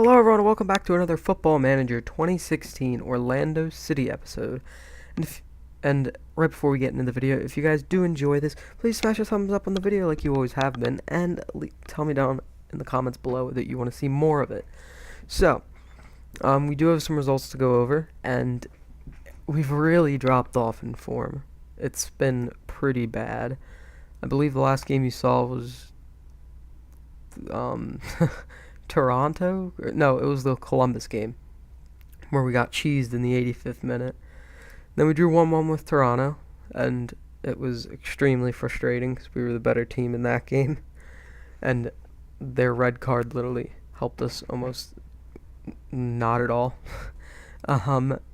Hello everyone, and welcome back to another Football Manager 2016 Orlando City episode. And right before we get into the video, if you guys do enjoy this, please smash a thumbs up on the video like you always have been, and tell me down in the comments below that you want to see more of it. So, we do have some results to go over, and we've really dropped off in form. It's been pretty bad. I believe the last game you saw was Toronto? No, it was the Columbus game where we got cheesed in the 85th minute. Then we drew 1-1 with Toronto, and it was extremely frustrating because we were the better team in that game. And their red card literally helped us almost not at all.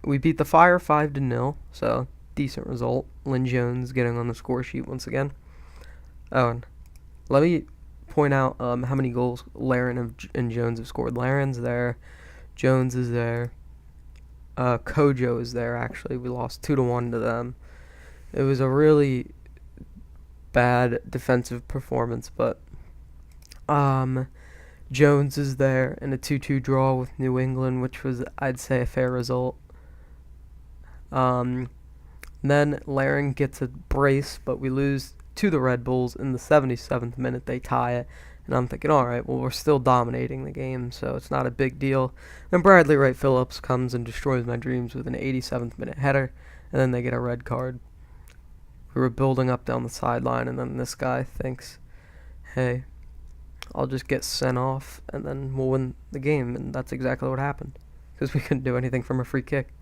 We beat the Fire 5-0, so decent result. Lynn Jones getting on the score sheet once again. Oh, and let me point out how many goals Laren and Jones have scored. Laren's there, Jones is there, Kojo is there. Actually, we lost 2-1 to them. It was a really bad defensive performance, but Jones is there in a 2-2 draw with New England, which was, I'd say, a fair result. Then Laren gets a brace, but we lose to the Red Bulls in the 77th minute. They tie it, and I'm thinking, alright, well, we're still dominating the game, so it's not a big deal. Then Bradley Wright Phillips comes and destroys my dreams with an 87th minute header, and then they get a red card. We were building up down the sideline, and then this guy thinks, hey, I'll just get sent off, and then we'll win the game, and that's exactly what happened, because we couldn't do anything from a free kick.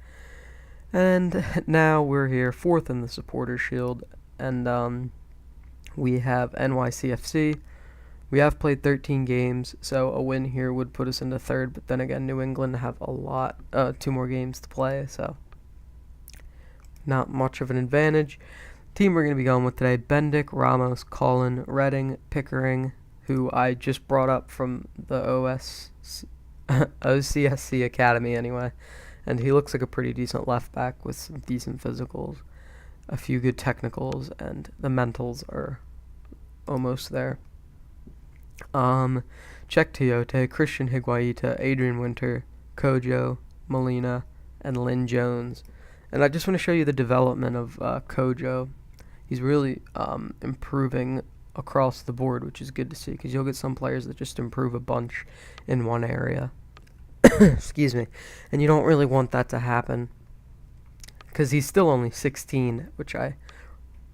And now we're here, 4th in the Supporters' Shield, and we have NYCFC. We have played 13 games, so a win here would put us into 3rd, but then again, New England have a lot, 2 more games to play, so not much of an advantage. Team we're going to be going with today: Bendick, Ramos, Collin, Redding, Pickering, who I just brought up from the OCSC Academy anyway, and he looks like a pretty decent left back with some decent physicals, a few good technicals, and the mentals are almost there. Czech Tiote, Christian Higuaita, Adrian Winter, Kojo, Molina, and Lynn Jones. And I just want to show you the development of Kojo. He's really improving across the board, which is good to see, because you'll get some players that just improve a bunch in one area. Excuse me. And you don't really want that to happen, because he's still only 16, which I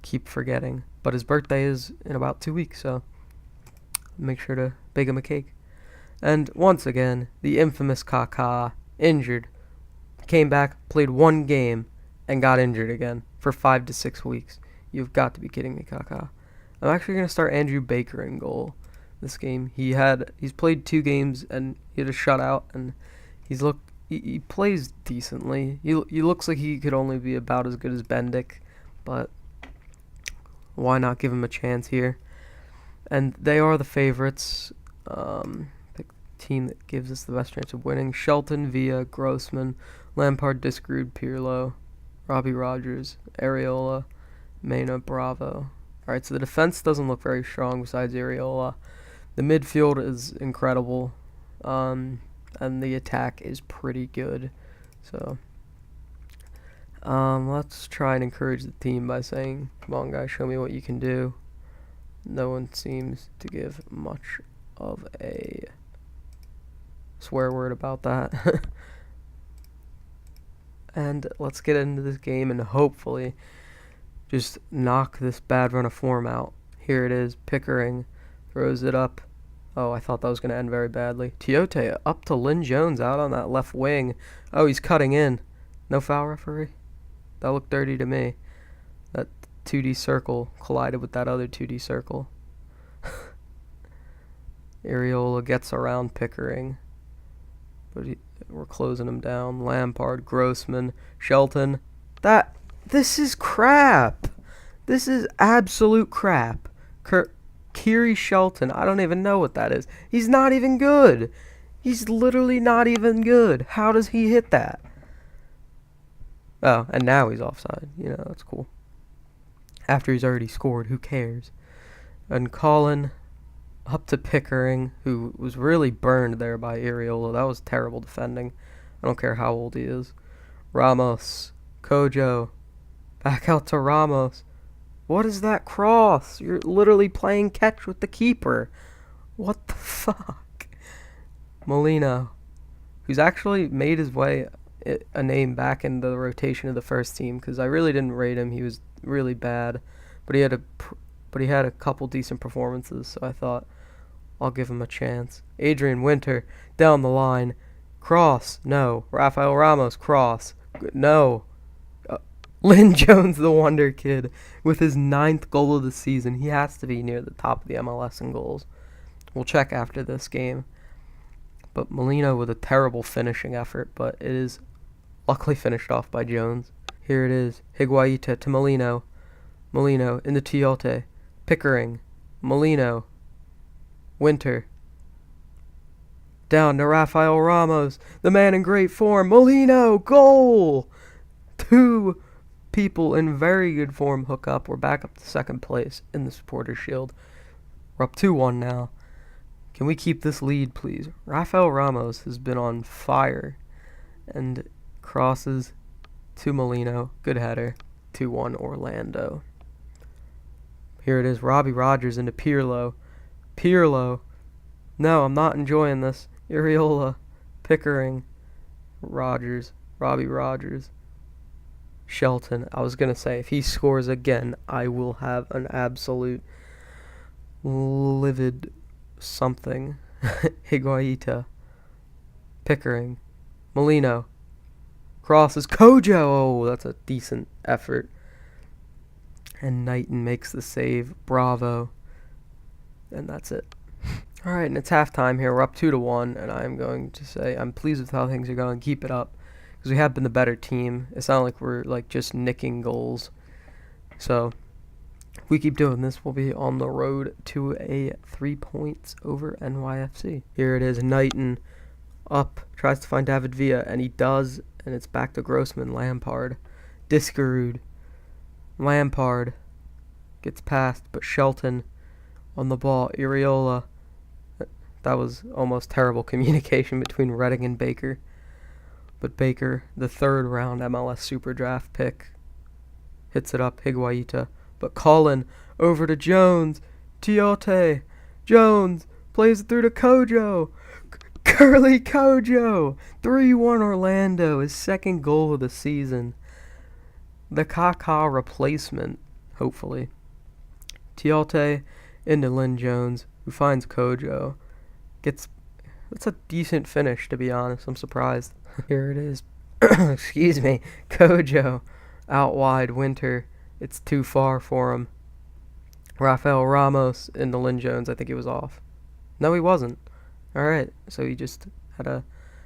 keep forgetting. But his birthday is in about 2 weeks, so make sure to bake him a cake. And once again, the infamous Kaká, injured, came back, played 1 game, and got injured again for 5 to 6 weeks. You've got to be kidding me, Kaká. I'm actually going to start Andrew Baker in goal this game. He's played 2 games, and he had a shutout, and he plays decently. He looks like he could only be about as good as Bendick, but why not give him a chance here? And they are the favorites, the team that gives us the best chance of winning. Shelton, Villa, Grossman, Lampard, Discrude, Pirlo, Robbie Rogers, Areola, Mena, Bravo. Alright, so the defense doesn't look very strong besides Areola. The midfield is incredible, and the attack is pretty good. So let's try and encourage the team by saying, come on guys, show me what you can do. No one seems to give much of a swear word about that. And let's get into this game and hopefully just knock this bad run of form out. Here it is. Pickering throws it up. Oh, I thought that was going to end very badly. Tiote up to Lynn Jones out on that left wing. Oh, he's cutting in. No foul, referee? That looked dirty to me. That 2D circle collided with that other 2D circle. Areola gets around Pickering, but we're closing him down. Lampard, Grossman, Shelton. This is crap. This is absolute crap. Kiri Shelton, I don't even know what that is. He's not even good. He's literally not even good. How does he hit that? Oh, and now he's offside. You know, that's cool. After he's already scored, who cares? And Collin, Up to Pickering, who was really burned there by Areola. That was terrible defending. I don't care how old he is. Ramos. Kojo. Back out to Ramos. What is that cross? You're literally playing catch with the keeper. What the fuck? Molina, who's actually made his way a name back in the rotation of the first team, because I really didn't rate him. He was really bad, but he had a couple decent performances, so I thought I'll give him a chance. Adrian Winter down the line. Cross. No. Rafael Ramos. Cross. No. Lynn Jones, the wonder kid, with his 9th goal of the season. He has to be near the top of the MLS in goals. We'll check after this game. But Molina with a terrible finishing effort, but it is luckily finished off by Jones. Here it is. Higuaita to Molino. Molino into Tiote. Pickering. Molino. Winter. Down to Rafael Ramos. The man in great form. Molino. Goal! 2 people in very good form hook up. We're back up to second place in the Supporters' Shield. We're up 2-1 now. Can we keep this lead, please? Rafael Ramos has been on fire. And crosses to Molino. Good header. 2-1 Orlando. Here it is. Robbie Rogers into Pirlo. Pirlo. No, I'm not enjoying this. Areola. Pickering. Rogers. Robbie Rogers. Shelton. I was going to say, if he scores again, I will have an absolute livid something. Higuaita. Pickering. Molino. Crosses. Kojo. Oh, that's a decent effort. And Knighton makes the save. Bravo. And that's it. Alright, and it's halftime here. We're up 2-1, and I'm going to say I'm pleased with how things are going. Keep it up, because we have been the better team. It's not like we're just nicking goals. So if we keep doing this, we'll be on the road to a 3 points over NYFC. Here it is. Knighton up, tries to find David Villa, and he does, and it's back to Grossman. Lampard. Diskerud. Lampard gets past, but Shelton on the ball. Areola. That was almost terrible communication between Redding and Baker. But Baker, the 3rd round MLS Super Draft pick, hits it up. Higuaita. But Colin over to Jones. Tiote. Jones plays it through to Kojo. Curly Kojo. 3-1 Orlando. His 2nd goal of the season. The Kaká replacement, hopefully. Tiote into Lynn Jones, who finds Kojo. That's a decent finish, to be honest. I'm surprised. Here it is. Excuse me. Kojo out wide. Winter. It's too far for him. Rafael Ramos into Lynn Jones. I think he was off. No, he wasn't. Alright, so he just had a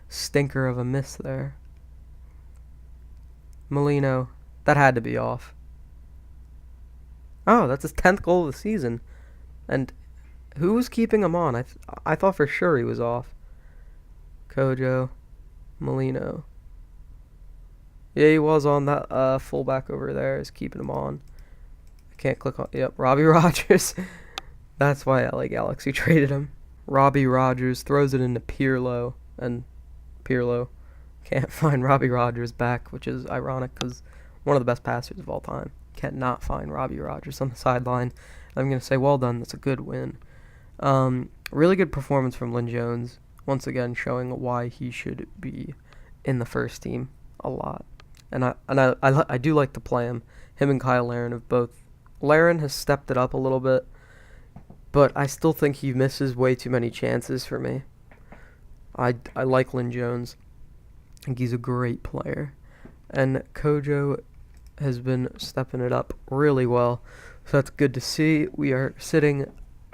stinker of a miss there. Molino. That had to be off. Oh, that's his 10th goal of the season. And who was keeping him on? I thought for sure he was off. Kojo. Molino. Yeah, he was on. That fullback over there is keeping him on. I can't click on. Yep, Robbie Rogers. That's why I like Galaxy traded him. Robbie Rogers throws it into Pirlo. And Pirlo can't find Robbie Rogers back, which is ironic because one of the best passers of all time. Cannot find Robbie Rogers on the sideline. I'm going to say, well done. That's a good win. Really good performance from Lynn Jones. Once again, showing why he should be in the first team a lot. And I do like to play him. Him and Kyle Larin have both. Larin has stepped it up a little bit, but I still think he misses way too many chances for me. I like Lynn Jones. I think he's a great player. And Kojo has been stepping it up really well. So that's good to see. We are sitting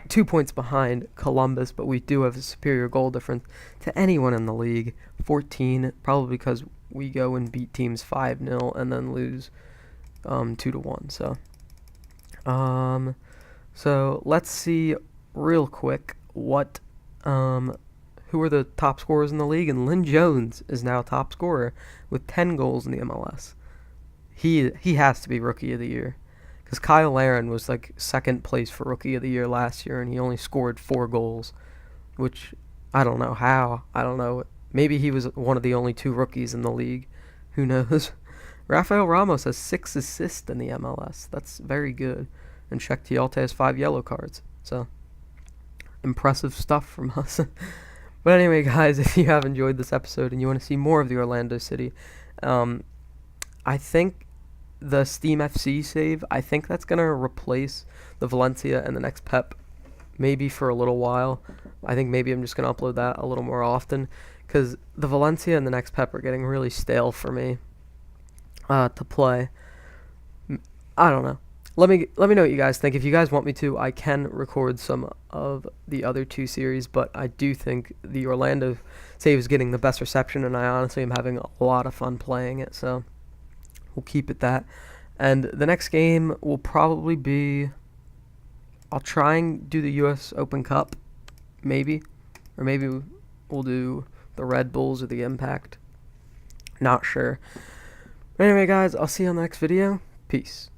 2 points behind Columbus, but we do have a superior goal difference to anyone in the league. 14, probably because we go and beat teams 5-0 and then lose 2-1. So let's see real quick what who are the top scorers in the league, and Lynn Jones is now top scorer with 10 goals in the MLS. He has to be Rookie of the Year, Because Kyle Larin was like second place for Rookie of the Year last year, and he only scored 4 goals, which I don't know how. I don't know. Maybe he was one of the only 2 rookies in the league. Who knows? Rafael Ramos has 6 assists in the MLS. That's very good. And Shek Tialte has 5 yellow cards. So, impressive stuff from us. But anyway, guys, if you have enjoyed this episode and you want to see more of the Orlando City, I think the Steam FC save, I think that's going to replace the Valencia and the next Pep maybe for a little while. I think maybe I'm just going to upload that a little more often because the Valencia and the next Pep are getting really stale for me to play. I don't know. Let me know what you guys think. If you guys want me to, I can record some of the other 2 series, but I do think the Orlando save is getting the best reception, and I honestly am having a lot of fun playing it, so we'll keep it that. And the next game will probably be, I'll try and do the US Open Cup, maybe, or maybe we'll do the Red Bulls or the Impact. Not sure. But anyway, guys, I'll see you on the next video. Peace.